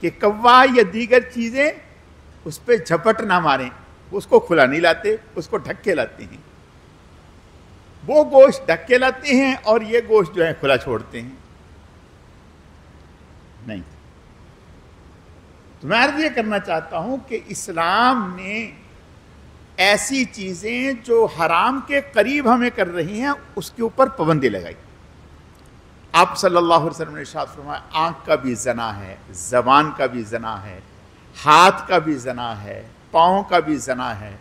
کہ کوا یا دیگر چیزیں اس پہ جھپٹ نہ ماریں، اس کو کھلا نہیں لاتے، اس کو ڈھک کے لاتے ہیں. وہ گوشت ڈھک کے لاتے ہیں اور یہ گوشت جو ہے کھلا چھوڑتے ہیں. نہیں. تو میں عرض یہ کرنا چاہتا ہوں کہ اسلام نے ایسی چیزیں جو حرام کے قریب ہمیں کر رہی ہیں اس کے اوپر پابندی لگائی. آپ صلی اللہ علیہ وسلم نے ارشاد فرمایا آنکھ کا بھی زنا ہے، زبان کا بھی زنا ہے، ہاتھ کا بھی زنا ہے، پاؤں کا بھی زنا ہے،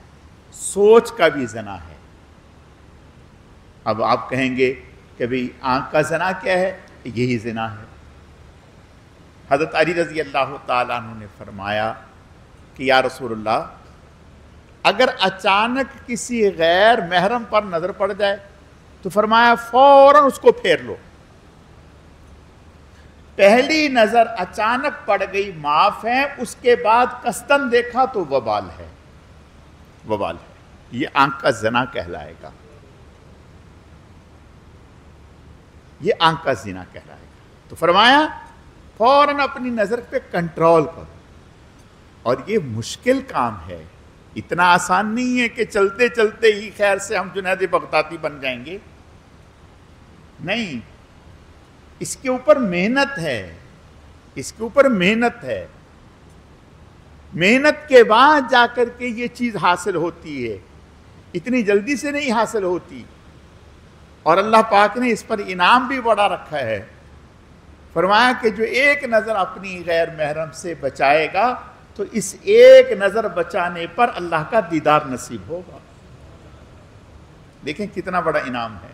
سوچ کا بھی زنا ہے. اب آپ کہیں گے کہ بھئی آنکھ کا زنا کیا ہے؟ یہی زنا ہے. حضرت علی رضی اللہ تعالیٰ عنہ نے فرمایا کہ یا رسول اللہ، اگر اچانک کسی غیر محرم پر نظر پڑ جائے تو فرمایا فوراً اس کو پھیر لو. پہلی نظر اچانک پڑ گئی معاف ہے، اس کے بعد قصدن دیکھا تو وبال ہے. وبال ہے، یہ آنکھ کا زنا کہلائے گا، یہ آنکھ کا زنا کہلائے گا. تو فرمایا فوراً اپنی نظر پہ کنٹرول کرو. اور یہ مشکل کام ہے، اتنا آسان نہیں ہے کہ چلتے چلتے ہی خیر سے ہم جنید بغدادی بن جائیں گے. نہیں، اس کے اوپر محنت ہے، اس کے اوپر محنت ہے. محنت کے بعد جا کر کے یہ چیز حاصل ہوتی ہے، اتنی جلدی سے نہیں حاصل ہوتی. اور اللہ پاک نے اس پر انعام بھی بڑا رکھا ہے. فرمایا کہ جو ایک نظر اپنی غیر محرم سے بچائے گا تو اس ایک نظر بچانے پر اللہ کا دیدار نصیب ہوگا. دیکھیں کتنا بڑا انعام ہے.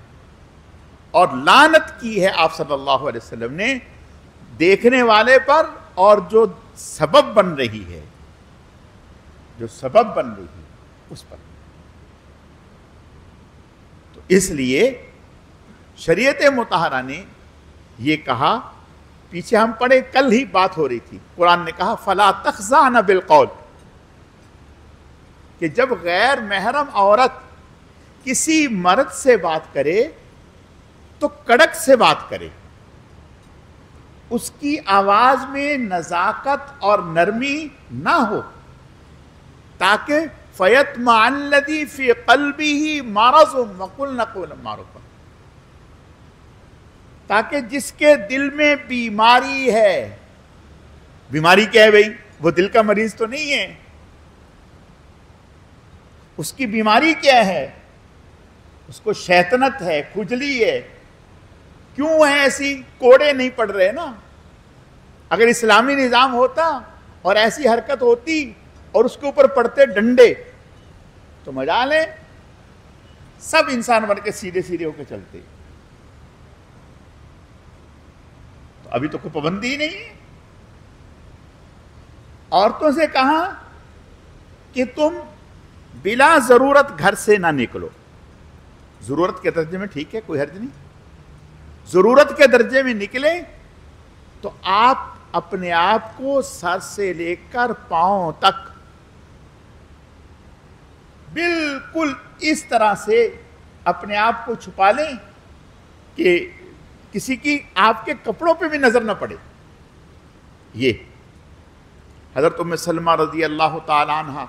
اور لعنت کی ہے آپ صلی اللہ علیہ وسلم نے دیکھنے والے پر اور جو سبب بن رہی ہے، جو سبب بن رہی ہے اس پر. تو اس لیے شریعت مطہرہ نے یہ کہا، پیچھے ہم پڑھے کل ہی بات ہو رہی تھی، قرآن نے کہا فَلَا تَخْضَعْنَ بِالْقَوْلِ، کہ جب غیر محرم عورت کسی مرد سے بات کرے تو کڑک سے بات کرے، اس کی آواز میں نزاکت اور نرمی نہ ہو، تاکہ فَيَطْمَعَ الَّذِي فِي قَلْبِهِ مَرَضٌ وَقُلْنَ قَوْلًا مَعْرُوفًا، تاکہ جس کے دل میں بیماری ہے. بیماری کیا ہے بھئی؟ وہ دل کا مریض تو نہیں ہے. اس کی بیماری کیا ہے؟ اس کو شیطنت ہے، کھجلی ہے. کیوں ہے ایسی؟ کوڑے نہیں پڑ رہے نا. اگر اسلامی نظام ہوتا اور ایسی حرکت ہوتی اور اس کے اوپر پڑتے ڈنڈے تو مجال ہے، سب انسان بن کے سیدھے سیدھے ہو کے چلتے. تو ابھی تو کوئی پابندی ہی نہیں ہے. عورتوں سے کہا کہ تم بلا ضرورت گھر سے نہ نکلو. ضرورت کے درجے میں ٹھیک ہے، کوئی حرج نہیں. ضرورت کے درجے میں نکلیں تو آپ اپنے آپ کو سر سے لے کر پاؤں تک بالکل اس طرح سے اپنے آپ کو چھپا لیں کہ کسی کی آپ کے کپڑوں پہ بھی نظر نہ پڑے. یہ حضرت ام سلمہ رضی اللہ تعالی عنہ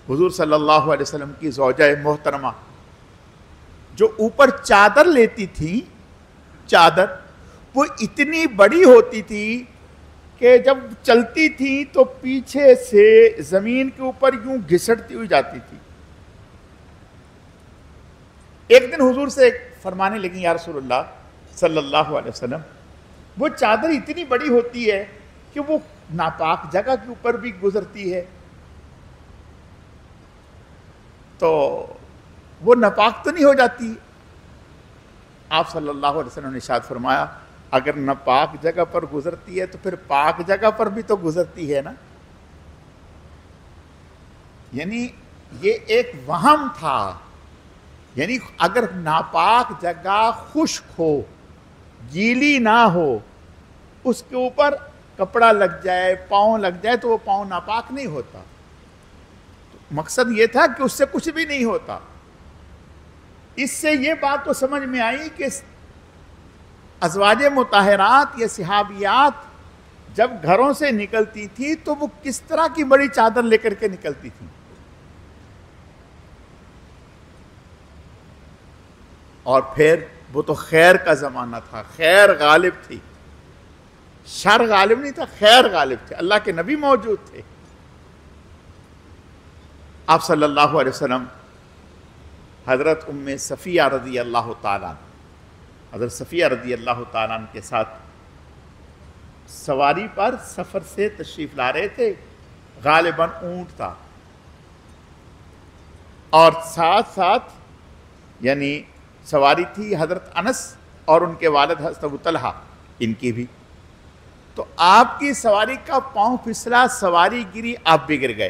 حضور صلی اللہ علیہ وسلم کی زوجہ محترمہ، جو اوپر چادر لیتی تھی، چادر وہ اتنی بڑی ہوتی تھی کہ جب چلتی تھی تو پیچھے سے زمین کے اوپر یوں گھسٹتی ہوئی جاتی تھی. ایک دن حضور سے فرمانے لگی یا رسول اللہ صلی اللہ علیہ وسلم، وہ چادر اتنی بڑی ہوتی ہے کہ وہ ناپاک جگہ کے اوپر بھی گزرتی ہے، تو وہ ناپاک تو نہیں ہو جاتی؟ آپ صلی اللہ علیہ وسلم نے ارشاد فرمایا اگر ناپاک جگہ پر گزرتی ہے تو پھر پاک جگہ پر بھی تو گزرتی ہے نا. یعنی یہ ایک وہم تھا. یعنی اگر ناپاک جگہ خشک ہو، گیلی نہ ہو، اس کے اوپر کپڑا لگ جائے، پاؤں لگ جائے تو وہ پاؤں ناپاک نہیں ہوتا. مقصد یہ تھا کہ اس سے کچھ بھی نہیں ہوتا. اس سے یہ بات تو سمجھ میں آئی کہ ازواج مطہرات یا صحابیات جب گھروں سے نکلتی تھی تو وہ کس طرح کی بڑی چادر لے کر کے نکلتی تھی، اور پھر وہ تو خیر کا زمانہ تھا، خیر غالب تھی، شر غالب نہیں تھا، خیر غالب تھے، اللہ کے نبی موجود تھے۔ آپ صلی اللہ علیہ وسلم حضرت ام صفیہ رضی اللہ تعالیٰ حضرت صفیہ رضی اللہ تعالیٰ کے ساتھ سواری پر سفر سے تشریف لا رہے تھے، غالباً اونٹ تھا، اور ساتھ ساتھ یعنی سواری تھی حضرت انس اور ان کے والد حضرت ابو طلحہ، ان کی بھی۔ تو آپ کی سواری کا پاؤں پھسلا، سواری گری، آپ بھی گر گئے،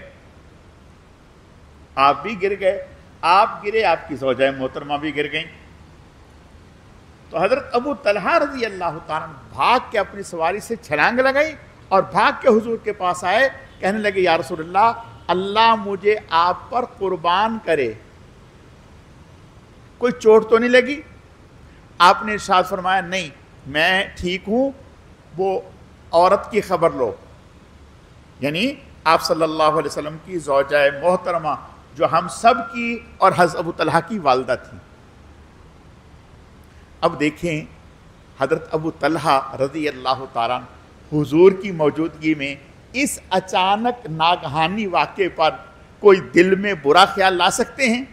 آپ بھی گر گئے، آپ گرے، آپ کی زوجہ محترمہ بھی گر گئیں۔ تو حضرت ابو طلحہ رضی اللہ تعالیٰ بھاگ کے اپنی سواری سے چھلانگ لگائی اور بھاگ کے حضور کے پاس آئے، کہنے لگے یا رسول اللہ، اللہ مجھے آپ پر قربان کرے، کوئی چوٹ تو نہیں لگی؟ آپ نے ارشاد فرمایا نہیں، میں ٹھیک ہوں، وہ عورت کی خبر لو، یعنی آپ صلی اللہ علیہ وسلم کی زوجہ محترمہ جو ہم سب کی اور حضرت ابو طلحہ کی والدہ تھی۔ اب دیکھیں حضرت ابو طلحہ رضی اللہ تعالیٰ حضور کی موجودگی میں اس اچانک ناگہانی واقعے پر کوئی دل میں برا خیال لا سکتے ہیں؟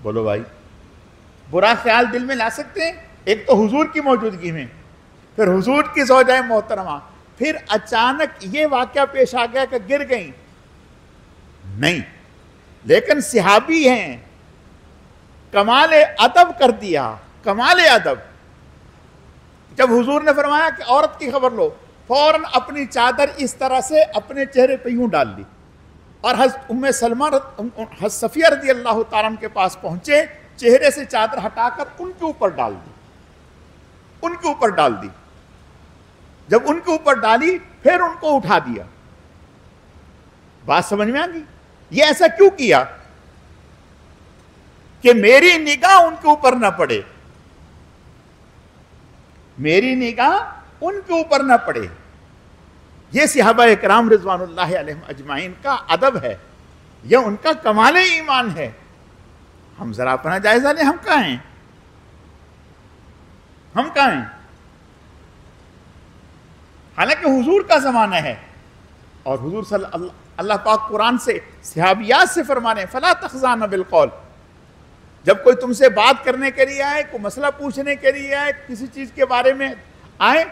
بولو بھائی، برا خیال دل میں لا سکتے ہیں؟ ایک تو حضور کی موجودگی میں، پھر حضور کی زوجہ محترمہ، پھر اچانک یہ واقعہ پیش آ گیا کہ گر گئیں، نہیں، لیکن صحابی ہیں، کمال ادب کر دیا، کمال ادب۔ جب حضور نے فرمایا کہ عورت کی خبر لو، فوراً اپنی چادر اس طرح سے اپنے چہرے پہ یوں ڈال دی، اور حضرت ام سلمہ حضرت صفیہ رضی اللہ تعالیٰ کے پاس پہنچے، چہرے سے چادر ہٹا کر ان کے اوپر ڈال دی، ان کے اوپر ڈال دی۔ جب ان کے اوپر ڈالی پھر ان کو اٹھا دیا۔ بات سمجھ میں آ گئی؟ یہ ایسا کیوں کیا کہ میری نگاہ ان کے اوپر نہ پڑے، میری نگاہ ان کے اوپر نہ پڑے۔ یہ صحابہ اکرام رضوان اللہ علیہم اجمعین کا ادب ہے، یہ ان کا کمال ایمان ہے۔ ہم ذرا اپنا جائزہ لیں، ہم کہاں ہیں؟ ہم کہاں ہیں؟ حالانکہ حضور کا زمانہ ہے، اور حضور صلی اللہ پاک قرآن سے صحابیات سے فرمانے فلا تخضعن بالقول، جب کوئی تم سے بات کرنے کے لیے آئے، کوئی مسئلہ پوچھنے کے لیے آئے، کسی چیز کے بارے میں آئے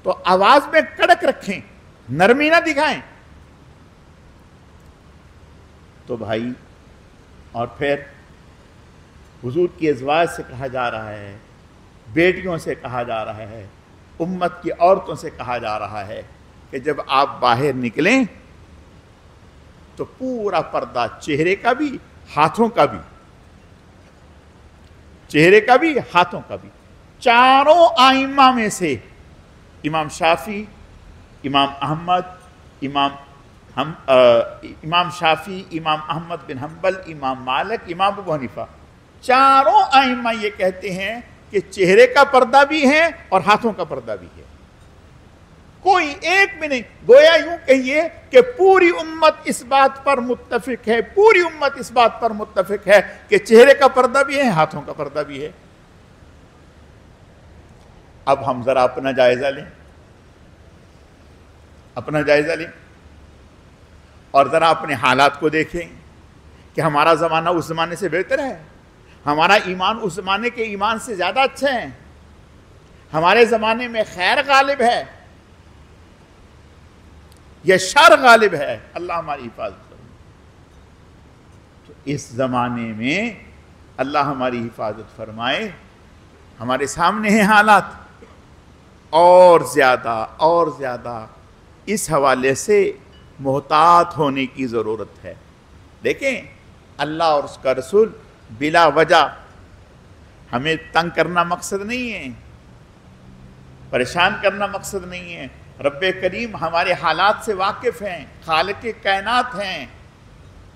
تو آواز میں کڑک رکھیں، نرمی نہ دکھائیں۔ تو بھائی، اور پھر حضور کی ازواج سے کہا جا رہا ہے، بیٹیوں سے کہا جا رہا ہے، امت کی عورتوں سے کہا جا رہا ہے کہ جب آپ باہر نکلیں تو پورا پردہ، چہرے کا بھی، ہاتھوں کا بھی، چہرے کا بھی، ہاتھوں کا بھی۔ چاروں ائمہ میں سے امام شافعی، امام احمد، امام شافعی، امام احمد بن حنبل، امام مالک، امام ابو حنیفہ، چاروں ائمہ یہ کہتے ہیں کہ چہرے کا پردہ بھی ہے اور ہاتھوں کا پردہ بھی ہے، کوئی ایک بھی نہیں۔ گویا یوں کہیے کہ پوری امت اس بات پر متفق ہے، پوری امت اس بات پر متفق ہے کہ چہرے کا پردہ بھی ہے، ہاتھوں کا پردہ بھی ہے۔ اب ہم ذرا اپنا جائزہ لیں، اپنا جائزہ لیں، اور ذرا اپنے حالات کو دیکھیں کہ ہمارا زمانہ اس زمانے سے بہتر ہے، ہمارا ایمان اس زمانے کے ایمان سے زیادہ اچھا ہے، ہمارے زمانے میں خیر غالب ہے یا شر غالب ہے؟ اللہ ہماری حفاظت کرے۔ تو اس زمانے میں اللہ ہماری حفاظت فرمائے، ہمارے سامنے ہیں حالات، اور زیادہ اس حوالے سے محتاط ہونے کی ضرورت ہے۔ دیکھیں، اللہ اور اس کا رسول بلا وجہ ہمیں تنگ کرنا مقصد نہیں ہے، پریشان کرنا مقصد نہیں ہے۔ رب کریم ہمارے حالات سے واقف ہیں، خالق کائنات ہیں،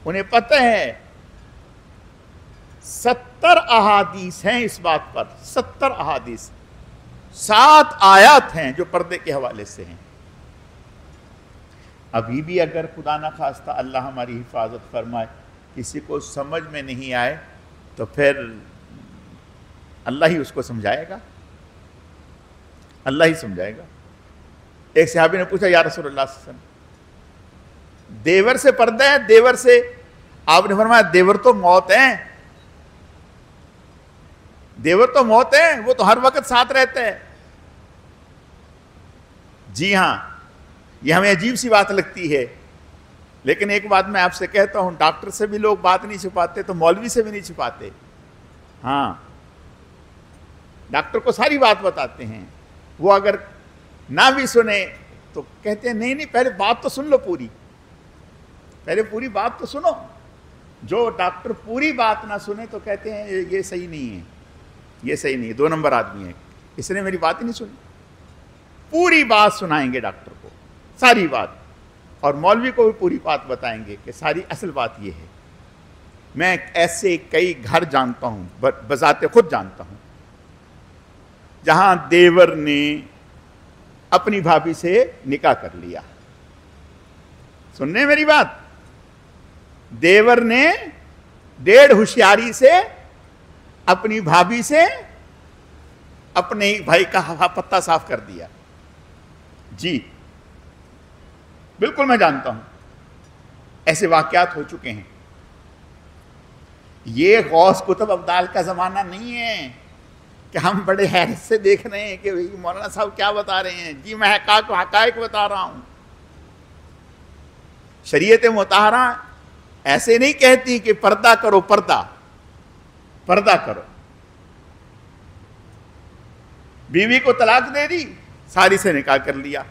انہیں پتہ ہے۔ 70 احادیث ہیں اس بات پر، 70 احادیث، 7 آیات ہیں جو پردے کے حوالے سے ہیں. ابھی بھی اگر خدا نہ خواستہ اللہ ہماری حفاظت فرمائے کسی کو سمجھ میں نہیں آئے تو پھر اللہ ہی اس کو سمجھائے گا، اللہ ہی سمجھائے گا. ایک صحابی نے پوچھا یا رسول اللہ صلی اللہ علیہ وسلم دیور سے پردہ ہے؟ دیور سے؟ آپ نے فرمایا دیور تو موت ہیں، دیور تو موت ہے، وہ تو ہر وقت ساتھ رہتا ہے. جی ہاں، یہ ہمیں عجیب سی بات لگتی ہے، لیکن ایک بات میں آپ سے کہتا ہوں، ڈاکٹر سے بھی لوگ بات نہیں چھپاتے تو مولوی سے بھی نہیں چھپاتے. ہاں، ڈاکٹر کو ساری بات بتاتے ہیں، وہ اگر نہ بھی سنے تو کہتے ہیں نہیں نہیں پہلے بات تو سن لو، پہلے پوری بات تو سنو. جو ڈاکٹر پوری بات نہ سنے تو کہتے ہیں یہ صحیح نہیں ہے، یہ صحیح نہیں ہے، 2 نمبر آدمی ہے، اس نے میری بات ہی نہیں سنی. پوری بات سنائیں گے ڈاکٹر کو، ساری بات، اور مولوی کو بھی پوری بات بتائیں گے کہ ساری اصل بات یہ ہے. میں ایسے کئی گھر جانتا ہوں، بذات خود جانتا ہوں، جہاں دیور نے اپنی بھابھی سے نکاح کر لیا. سننے میری بات، دیور نے 1.5 ہوشیاری سے اپنی بھابھی سے اپنے بھائی کا پتہ صاف کر دیا. جی بالکل میں جانتا ہوں، ایسے واقعات ہو چکے ہیں. یہ غوث کتب ابدال کا زمانہ نہیں ہے کہ ہم بڑے حیرت سے دیکھ رہے ہیں کہ مولانا صاحب کیا بتا رہے ہیں. جی میں حقائق بتا رہا ہوں. شریعت مطہرہ ایسے نہیں کہتی کہ پردہ کرو، پردہ کرو. بیوی کو طلاق دے دی، ساری سے نکاح کر لیا.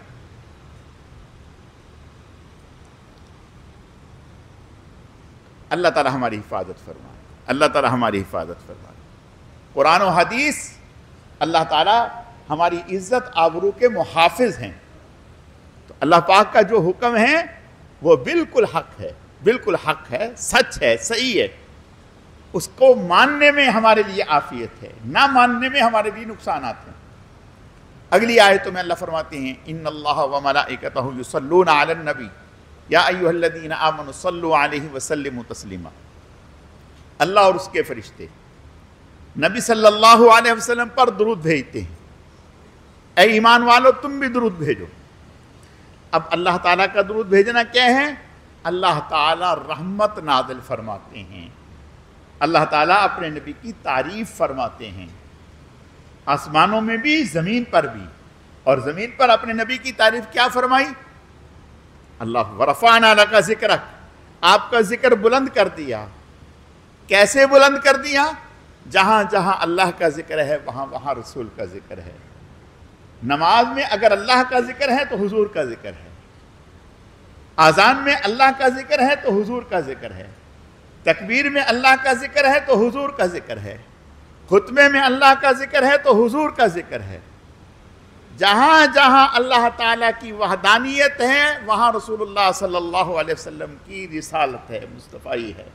اللہ تعالی ہماری حفاظت فرمائے، اللہ تعالی ہماری حفاظت فرمائے. قرآن و حدیث، اللہ تعالی ہماری عزت آبرو کے محافظ ہیں. تو اللہ پاک کا جو حکم ہے وہ بالکل حق ہے، بالکل حق ہے، سچ ہے، صحیح ہے. اس کو ماننے میں ہمارے لیے عافیت ہے، نہ ماننے میں ہمارے لیے نقصانات ہیں. اگلی آیتوں میں اللہ فرماتے ہیں ان اللہ وملائکتہ یصلون علی النبی یا ایھا الذین آمنوا صلوا علیہ وسلموا تسلیما. اللہ اور اس کے فرشتے نبی صلی اللہ علیہ وسلم پر درود بھیجتے ہیں. اے ایمان والو تم بھی درود بھیجو. اب اللہ تعالیٰ کا درود بھیجنا کیا ہے؟ اللہ تعالیٰ رحمت نازل فرماتے ہیں، اللہ تعالیٰ اپنے نبی کی تعریف فرماتے ہیں، آسمانوں میں بھی زمین پر بھی. اور زمین پر اپنے نبی کی تعریف کیا فرمائی؟ اللہ ورفعنا لک ذکرک، آپ کا ذکر بلند کر دیا. کیسے بلند کر دیا؟ جہاں جہاں اللہ کا ذکر ہے وہاں وہاں رسول کا ذکر ہے. نماز میں اگر اللہ کا ذکر ہے تو حضور کا ذکر ہے، اذان میں اللہ کا ذکر ہے تو حضور کا ذکر ہے، تکبیر میں اللہ کا ذکر ہے تو حضور کا ذکر ہے، خطبے میں اللہ کا ذکر ہے تو حضور کا ذکر ہے. جہاں جہاں اللہ تعالیٰ کی وحدانیت ہے وہاں رسول اللہ صلی اللہ علیہ وسلم کی رسالت ہے، مصطفی ہے.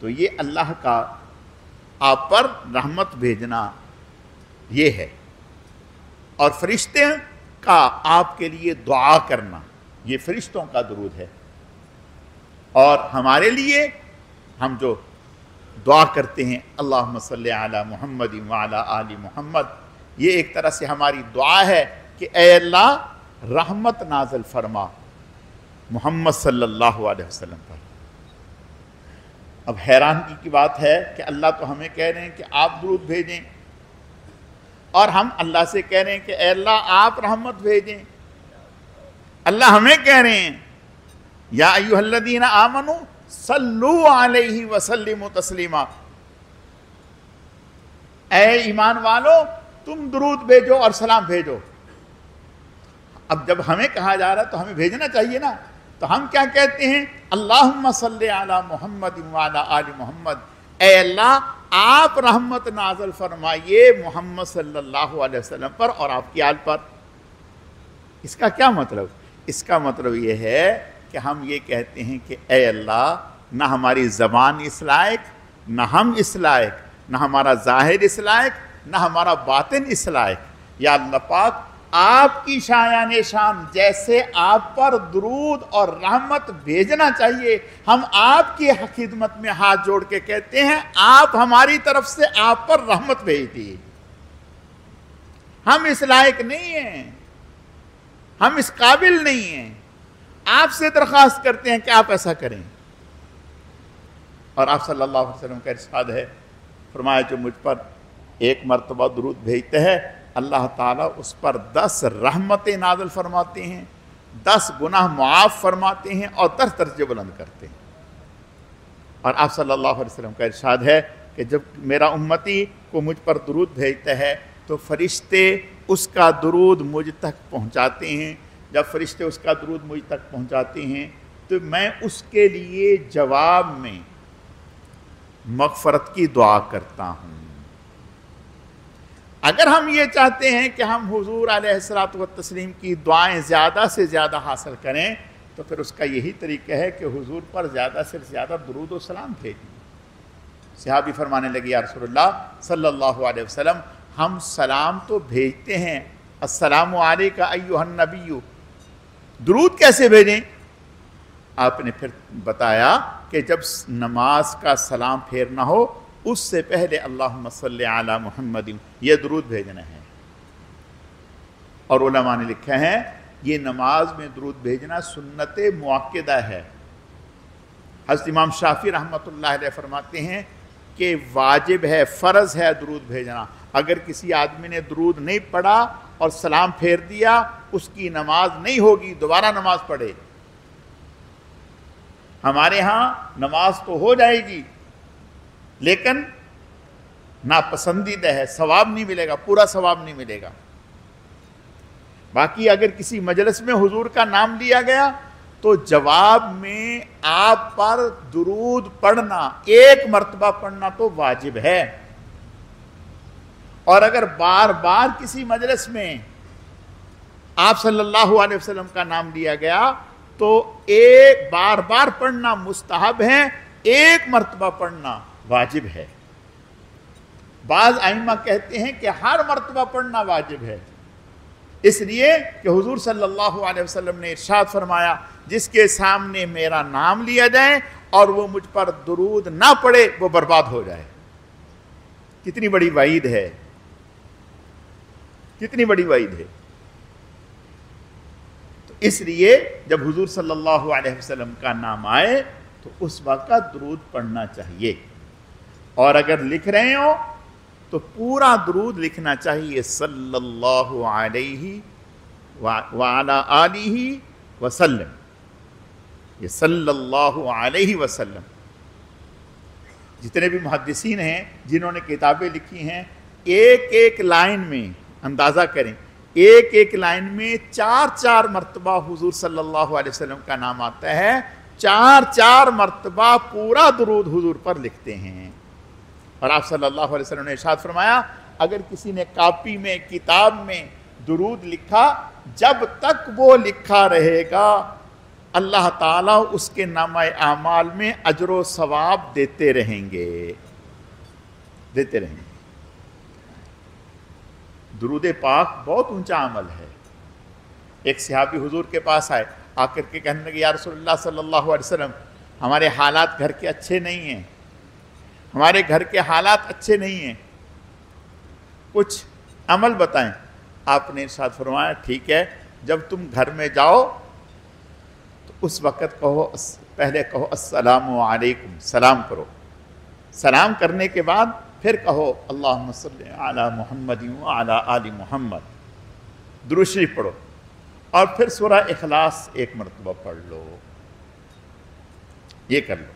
تو یہ اللہ کا آپ پر رحمت بھیجنا یہ ہے، اور فرشتے کا آپ کے لیے دعا کرنا یہ فرشتوں کا درود ہے. اور ہمارے لیے ہم جو دعا کرتے ہیں اللہم صلی علی محمد وعلی آل محمد، یہ ایک طرح سے ہماری دعا ہے کہ اے اللہ رحمت نازل فرما محمد صلی اللہ علیہ وسلم پر. اب حیرانگی کی بات ہے کہ اللہ تو ہمیں کہہ رہے ہیں کہ آپ درود بھیجیں، اور ہم اللہ سے کہہ رہے ہیں کہ اے اللہ آپ رحمت بھیجیں. اللہ ہمیں کہہ رہے ہیں یا ایھا الذین آمنوا صلوا علیہ وسلموا تسلیما، اے ایمان والو تم درود بھیجو اور سلام بھیجو. اب جب ہمیں کہا جا رہا ہے تو ہمیں بھیجنا چاہیے نا. تو ہم کیا کہتے ہیں؟ اللہم صلی علی محمد وعلی آل محمد، اے اللہ آپ رحمت نازل فرمائیے محمد صلی اللہ علیہ وسلم پر اور آپ کی آل پر. اس کا کیا مطلب؟ اس کا مطلب یہ ہے کہ ہم یہ کہتے ہیں کہ اے اللہ نہ ہماری زبان اس لائق، نہ ہم اس لائق، نہ ہمارا ظاہر اس لائق، نہ ہمارا باطن اس لائق. یا اللہ پاک آپ کی شایان شان جیسے آپ پر درود اور رحمت بھیجنا چاہیے، ہم آپ کی خدمت میں ہاتھ جوڑ کے کہتے ہیں آپ ہماری طرف سے آپ پر رحمت بھیج دیے. ہم اس لائق نہیں ہیں، ہم اس قابل نہیں ہیں، آپ سے درخواست کرتے ہیں کہ آپ ایسا کریں. اور آپ صلی اللہ علیہ وسلم کا ارشاد ہے، فرمایا جو مجھ پر ایک مرتبہ درود بھیجتے ہیں اللہ تعالیٰ اس پر 10 رحمتیں نازل فرماتے ہیں، 10 گناہ معاف فرماتے ہیں اور 10 درجے بلند کرتے ہیں. اور آپ صلی اللہ علیہ وسلم کا ارشاد ہے کہ جب میرا امتی کو مجھ پر درود بھیجتا ہے تو فرشتے اس کا درود مجھ تک پہنچاتے ہیں. جب فرشتے اس کا درود مجھ تک پہنچاتے ہیں تو میں اس کے لیے جواب میں مغفرت کی دعا کرتا ہوں. اگر ہم یہ چاہتے ہیں کہ ہم حضور علیہ الصلوۃ والتسلیم کی دعائیں زیادہ سے زیادہ حاصل کریں تو پھر اس کا یہی طریقہ ہے کہ حضور پر زیادہ سے زیادہ درود و سلام بھیجیں. صحابی فرمانے لگے یا رسول اللہ صلی اللہ علیہ وسلم ہم سلام تو بھیجتے ہیں، السلام علیکہ ایھا النبی، درود کیسے بھیجیں؟ آپ نے پھر بتایا کہ جب نماز کا سلام پھیرنا ہو اس سے پہلے اللہم صلی علی محمد یہ درود بھیجنا ہے. اور علماء نے لکھا ہے یہ نماز میں درود بھیجنا سنت مؤکدہ ہے. حضرت امام شافعی رحمۃ اللہ علیہ فرماتے ہیں کہ واجب ہے، فرض ہے درود بھیجنا. اگر کسی آدمی نے درود نہیں پڑھا اور سلام پھیر دیا اس کی نماز نہیں ہوگی، دوبارہ نماز پڑھے. ہمارے ہاں نماز تو ہو جائے گی لیکن ناپسندیدہ ہے، ثواب نہیں ملے گا، پورا ثواب نہیں ملے گا. باقی اگر کسی مجلس میں حضور کا نام لیا گیا تو جواب میں آپ پر درود پڑھنا، ایک مرتبہ پڑھنا تو واجب ہے. اور اگر بار بار کسی مجلس میں آپ صلی اللہ علیہ وسلم کا نام لیا گیا تو ایک بار بار پڑھنا مستحب ہے، ایک مرتبہ پڑھنا واجب ہے. بعض ائمہ کہتے ہیں کہ ہر مرتبہ پڑھنا واجب ہے، اس لیے کہ حضور صلی اللہ علیہ وسلم نے ارشاد فرمایا جس کے سامنے میرا نام لیا جائے اور وہ مجھ پر درود نہ پڑھے وہ برباد ہو جائے. کتنی بڑی وعید ہے، کتنی بڑی وعید ہے. تو اس لیے جب حضور صلی اللہ علیہ وسلم کا نام آئے تو اس وقت درود پڑھنا چاہیے. اور اگر لکھ رہے ہو تو پورا درود لکھنا چاہیے صلی اللہ علیہ وعلی آلہ وسلم. یہ صلی اللہ علیہ وسلم جتنے بھی محدثین ہیں جنہوں نے کتابیں لکھی ہیں ایک ایک لائن میں اندازہ کریں، ایک ایک لائن میں 4 مرتبہ حضور صلی اللہ علیہ وسلم کا نام آتا ہے، 4 مرتبہ پورا درود حضور پر لکھتے ہیں. اور آپ صلی اللہ علیہ وسلم نے ارشاد فرمایا اگر کسی نے کاپی میں کتاب میں درود لکھا جب تک وہ لکھا رہے گا اللہ تعالیٰ اس کے نامہ اعمال میں اجر و ثواب دیتے رہیں گے، دیتے رہیں گے. درود پاک بہت اونچا عمل ہے. ایک صحابی حضور کے پاس آئے، آ کر کے کہنے لگے یا رسول اللہ صلی اللہ علیہ وسلم ہمارے حالات گھر کے اچھے نہیں ہیں، ہمارے گھر کے حالات اچھے نہیں ہیں، کچھ عمل بتائیں. آپ نے ارشاد فرمایا ٹھیک ہے جب تم گھر میں جاؤ تو اس وقت کہو، پہلے کہو السلام علیکم، سلام کرو. سلام کرنے کے بعد پھر کہو اللہم صلی علی محمد وعلی آل محمد، درود شریف پڑھو اور پھر سورہ اخلاص 1 مرتبہ پڑھ لو. یہ کر لو.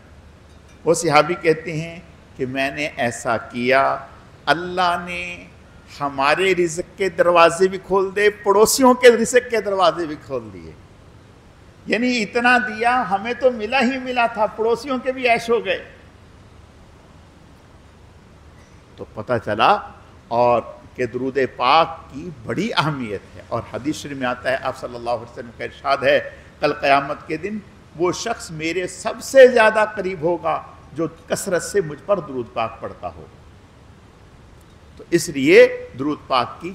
وہ صحابی کہتے ہیں کہ میں نے ایسا کیا، اللہ نے ہمارے رزق کے دروازے بھی کھول دے، پڑوسیوں کے رزق کے دروازے بھی کھول دیے. یعنی اتنا دیا، ہمیں تو ملا ہی ملا تھا، پڑوسیوں کے بھی عیش ہو گئے. تو پتہ چلا اور کہ درود پاک کی بڑی اہمیت ہے. اور حدیث شریف میں آتا ہے آپ صلی اللہ علیہ وسلم کا ارشاد ہے کل قیامت کے دن وہ شخص میرے سب سے زیادہ قریب ہوگا جو کثرت سے مجھ پر درود پاک پڑھتا ہو. تو اس لیے درود پاک کی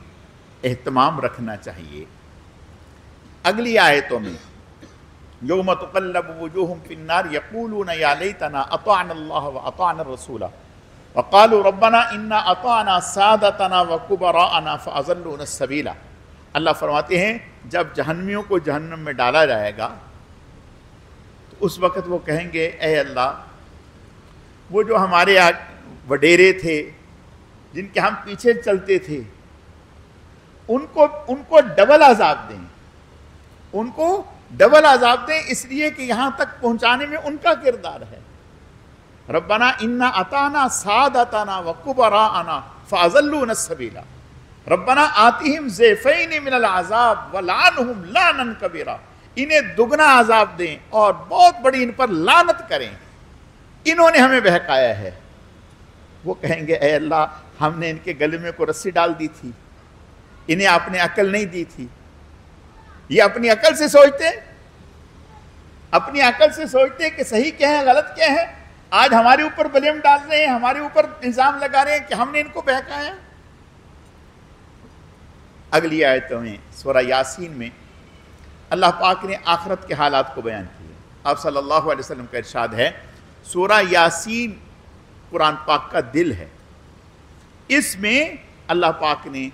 اہتمام رکھنا چاہیے۔ اگلی آیتوں میں یوم تقلب وجوہہم فی النار یقولون یا لیتنا اطعنا اللہ واطعنا الرسول وقالوا ربنا انا اطعنا سادتنا وکبراءنا فاضلونا السبیل۔ اللہ فرماتے ہیں جب جہنمیوں کو جہنم میں ڈالا جائے گا تو اس وقت وہ کہیں گے اے اللہ وہ جو ہمارے وڈیرے تھے جن کے ہم پیچھے چلتے تھے ان کو ڈبل عذاب دیں، ان کو ڈبل عذاب دیں، اس لیے کہ یہاں تک پہنچانے میں ان کا کردار ہے۔ ربنا انا اطعنا سادتنا وکبراءنا فاضلونا السبیل ربنا آتihim ضعفین من العذاب ولعنہم لعنا کبیرا، انہیں دگنا عذاب دیں اور بہت بڑی ان پر لعنت کریں، انہوں نے ہمیں بہکایا ہے۔ وہ کہیں گے اے اللہ ہم نے ان کے گلے میں کوئی رسی ڈال دی تھی، انہیں آپ نے عقل نہیں دی تھی، یہ اپنی عقل سے سوچتے ہیں، اپنی عقل سے سوچتے ہیں کہ صحیح کیا ہے غلط کیا ہے، آج ہمارے اوپر بلیم ڈال رہے ہیں، ہمارے اوپر الزام لگا رہے ہیں کہ ہم نے ان کو بہکایا۔ اگلی آیتوں میں سورہ یاسین میں اللہ پاک نے آخرت کے حالات کو بیان کیے۔ آپ صلی اللہ علیہ وسلم کا ارشاد ہے سورہ یاسین قرآن پاک کا دل ہے، اس میں اللہ پاک نے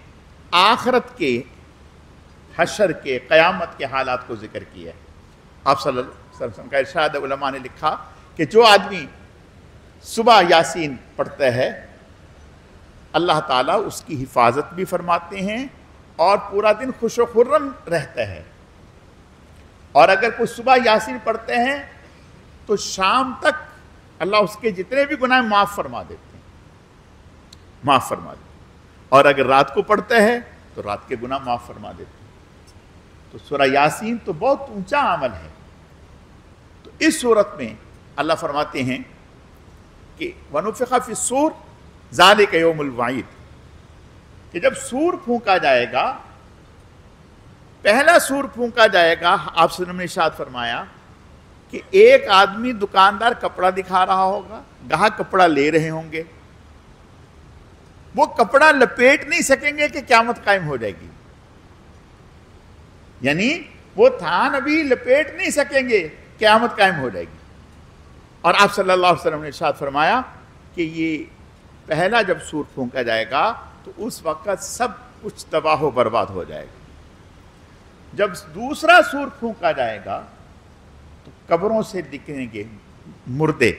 آخرت کے، حشر کے، قیامت کے حالات کو ذکر کیا ہے۔ آپ صلی اللہ علیہ وسلم کا ارشاد، علماء نے لکھا کہ جو آدمی صبح یاسین پڑھتا ہے اللہ تعالیٰ اس کی حفاظت بھی فرماتے ہیں اور پورا دن خوش و خرم رہتا ہے، اور اگر کوئی صبح یاسین پڑھتے ہیں تو شام تک اللہ اس کے جتنے بھی گناہ معاف فرما دیتے ہیں، معاف فرما دیتے ہیں، اور اگر رات کو پڑھتا ہے تو رات کے گناہ معاف فرما دیتے ہیں۔ تو سورہ یاسین تو بہت اونچا عمل ہے۔ تو اس صورت میں اللہ فرماتے ہیں کہ وَنُفِخَ فِي الصُّورِ ذَلِكَ يَوْمُ الْوَعِيدِ، کہ جب سور پھونکا جائے گا، پہلا سور پھونکا جائے گا، آپ صلی اللہ علیہ وسلم نے ارشاد فرمایا کہ ایک آدمی دکاندار کپڑا دکھا رہا ہوگا، گاہک کپڑا لے رہے ہوں گے، وہ کپڑا لپیٹ نہیں سکیں گے کہ قیامت قائم ہو جائے گی، یعنی وہ تھان ابھی لپیٹ نہیں سکیں گے، قیامت قائم ہو جائے گی۔ اور آپ صلی اللہ علیہ وسلم نے ارشاد فرمایا کہ یہ پہلا جب سور پھونکا جائے گا تو اس وقت سب کچھ تباہ و برباد ہو جائے گا۔ جب دوسرا سور پھونکا جائے گا تو قبروں سے نکلیں گے مردے،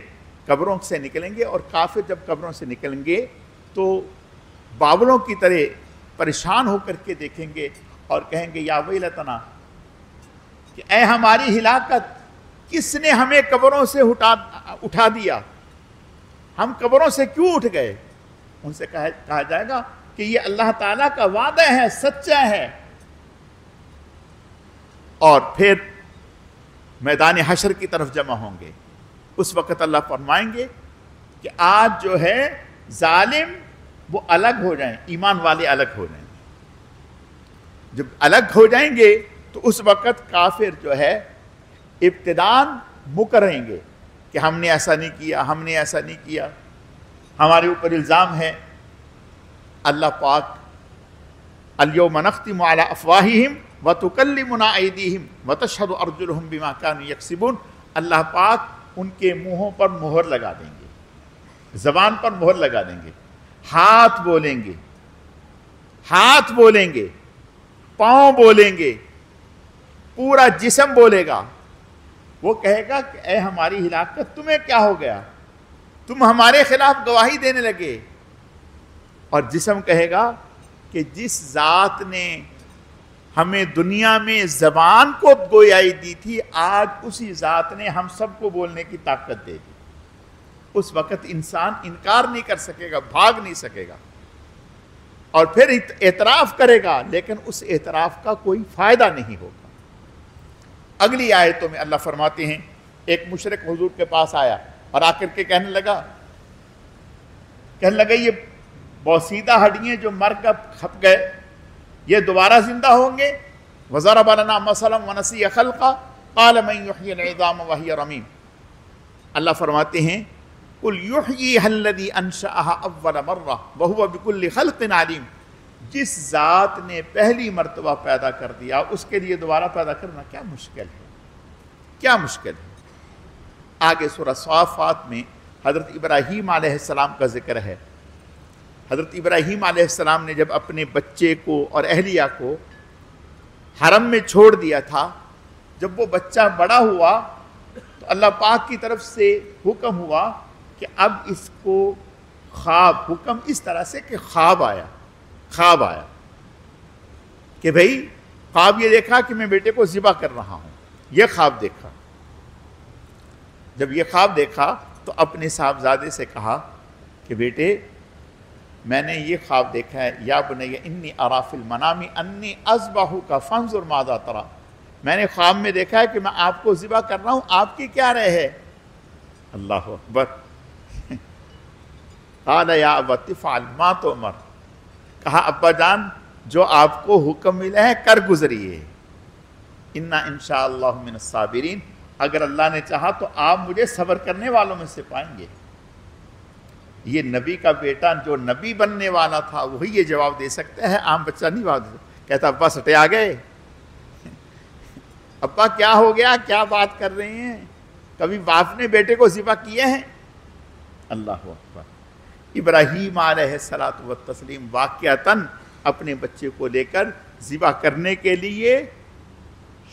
قبروں سے نکلیں گے، اور کافر جب قبروں سے نکلیں گے تو باولوں کی طرح پریشان ہو کر کے دیکھیں گے اور کہیں گے یا ویلتنا، کہ اے ہماری ہلاکت، کس نے ہمیں قبروں سے اٹھا دیا، ہم قبروں سے کیوں اٹھ گئے؟ ان سے کہا جائے گا کہ یہ اللہ تعالیٰ کا وعدہ ہے، سچا ہے۔ اور پھر میدان حشر کی طرف جمع ہوں گے، اس وقت اللہ فرمائیں گے کہ آج جو ہے ظالم وہ الگ ہو جائیں، ایمان والے الگ ہو جائیں۔ جب الگ ہو جائیں گے تو اس وقت کافر جو ہے ابتداءً مکریں گے کہ ہم نے ایسا نہیں کیا، ہم نے ایسا نہیں کیا، ہمارے اوپر الزام ہے۔ اللہ پاک الیوم نختم علی افواہہم وتکلمنا ایدیہم وتشہد ارجلہم بما کانوا یکسبون، اللہ پاک ان کے منہوں پر مہر لگا دیں گے، زبان پر مہر لگا دیں گے، ہاتھ بولیں گے، ہاتھ بولیں گے، پاؤں بولیں گے، پورا جسم بولے گا۔ وہ کہے گا کہ اے ہماری ہلاکت، تمہیں کیا ہو گیا، تم ہمارے خلاف گواہی دینے لگے۔ اور جسم کہے گا کہ جس ذات نے ہمیں دنیا میں زبان کو گویائی دی تھی، آج اسی ذات نے ہم سب کو بولنے کی طاقت دے دی۔ اس وقت انسان انکار نہیں کر سکے گا، بھاگ نہیں سکے گا، اور پھر اعتراف کرے گا، لیکن اس اعتراف کا کوئی فائدہ نہیں ہوگا۔ اگلی آیتوں میں اللہ فرماتے ہیں ایک مشرک حضور کے پاس آیا اور آ کر کے کہنے لگا یہ بوسیدہ ہڈیاں جو مر کر کھپ گئے یہ دوبارہ زندہ ہوں گے؟ وَضَرَبَ لَنَا مَثَلًا وَنَسِيَ خَلْقًا قَالَ مَن يُحْيِي الْعِظَامَ وَهِيَ رَمِيمٌ۔ اللہ فرماتے ہیں قل یحییھا الذی انشأھا اول مرہ وہو بکل خلق علیم، جس ذات نے پہلی مرتبہ پیدا کر دیا اس کے لیے دوبارہ پیدا کرنا کیا مشکل ہے، کیا مشکل ہے۔ آگے سورہ صافات میں حضرت ابراہیم علیہ السلام کا ذکر ہے۔ حضرت ابراہیم علیہ السلام نے جب اپنے بچے کو اور اہلیہ کو حرم میں چھوڑ دیا تھا، جب وہ بچہ بڑا ہوا تو اللہ پاک کی طرف سے حکم ہوا کہ اب اس کو خواب، حکم اس طرح سے کہ خواب آیا کہ بھئی خواب یہ دیکھا کہ میں بیٹے کو ذبح کر رہا ہوں، یہ خواب دیکھا۔ جب یہ خواب دیکھا تو اپنے صاحبزادے سے کہا کہ بیٹے میں نے یہ خواب دیکھا ہے، یا بنی انی اری فی المنام انی اذبحک فانظر ماذا تری، میں نے خواب میں دیکھا ہے کہ میں آپ کو ذبح کر رہا ہوں، آپ کی کیا رائے ہے؟ اللہ اکبر۔ قال یا ابت افعل ما تؤمر، کہا ابا جان جو آپ کو حکم ملا ہے کر گزریے، انا انشاءاللہ من الصابرین، اگر اللہ نے چاہا تو آپ مجھے صبر کرنے والوں میں سے پائیں گے۔ یہ نبی کا بیٹا جو نبی بننے والا تھا وہی یہ جواب دے سکتا ہے، عام بچہ نہیں جواب دے سکتا۔ کہتا ابا سٹے آ گئے، ابا کیا ہو گیا، کیا بات کر رہے ہیں، کبھی باپ نے بیٹے کو ذبح کیے ہیں؟ اللہ اکبر۔ ابراہیم علیہ السلام واقعتاً اپنے بچے کو لے کر ذبح کرنے کے لیے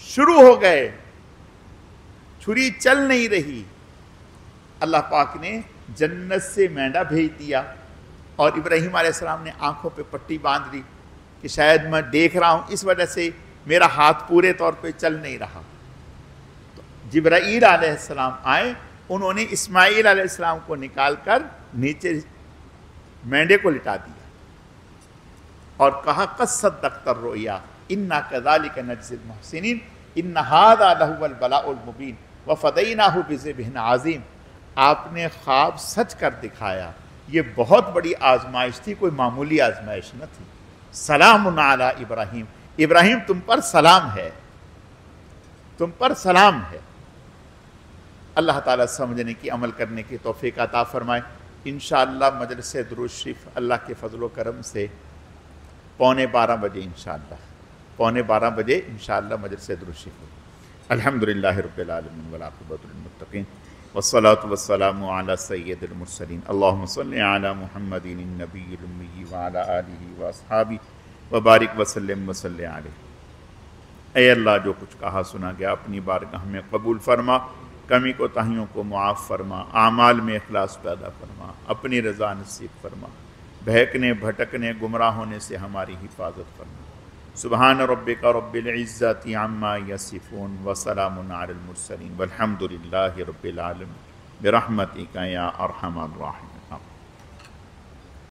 شروع ہو گئے، چھری چل نہیں رہی، اللہ پاک نے جنت سے مینڈا بھیج دیا اور ابراہیم علیہ السلام نے آنکھوں پہ پٹی باندھ لی کہ شاید میں دیکھ رہا ہوں اس وجہ سے میرا ہاتھ پورے طور پہ چل نہیں رہا۔ تو جبرائیل علیہ السلام آئے، انہوں نے اسماعیل علیہ السلام کو نکال کر نیچے مینڈے کو لٹا دیا اور کہا قد صدقت الرؤیا انا کذالک نجزی المحسنین ان ھذا لہو البلاء المبین وفدیناہ بذبح عظیم، آپ نے خواب سچ کر دکھایا، یہ بہت بڑی آزمائش تھی، کوئی معمولی آزمائش نہ تھی۔ سلام علی ابراہیم، ابراہیم تم پر سلام ہے، تم پر سلام ہے۔ اللہ تعالیٰ سمجھنے کی، عمل کرنے کی توفیق عطا فرمائے۔ انشاءاللہ مجلس درود شریف اللہ کے فضل و کرم سے 11:15 بجے انشاءاللہ مجلس درود شریف ہوگی۔ الحمدللہ رب العالمین والعاقبۃ للمتقین والصلاة والسلام علی سید المرسلین اللہم صلی علی محمد النبی الامی وعلی آلہ واصحابہ وبارک وسلم وصلی علیہ۔ اے اللہ جو کچھ کہا سنا گیا اپنی بارگاہ میں قبول فرما، کمی کوتاہیوں کو معاف فرما، اعمال میں اخلاص پیدا فرما، اپنی رضا نصیب فرما، بہکنے بھٹکنے گمراہ ہونے سے ہماری حفاظت فرما۔ سبحان ربک رب العزت عما یصفون وسلام علی المرسلین والحمد للہ رب العالمین برحمتک یا ارحم الراحمین۔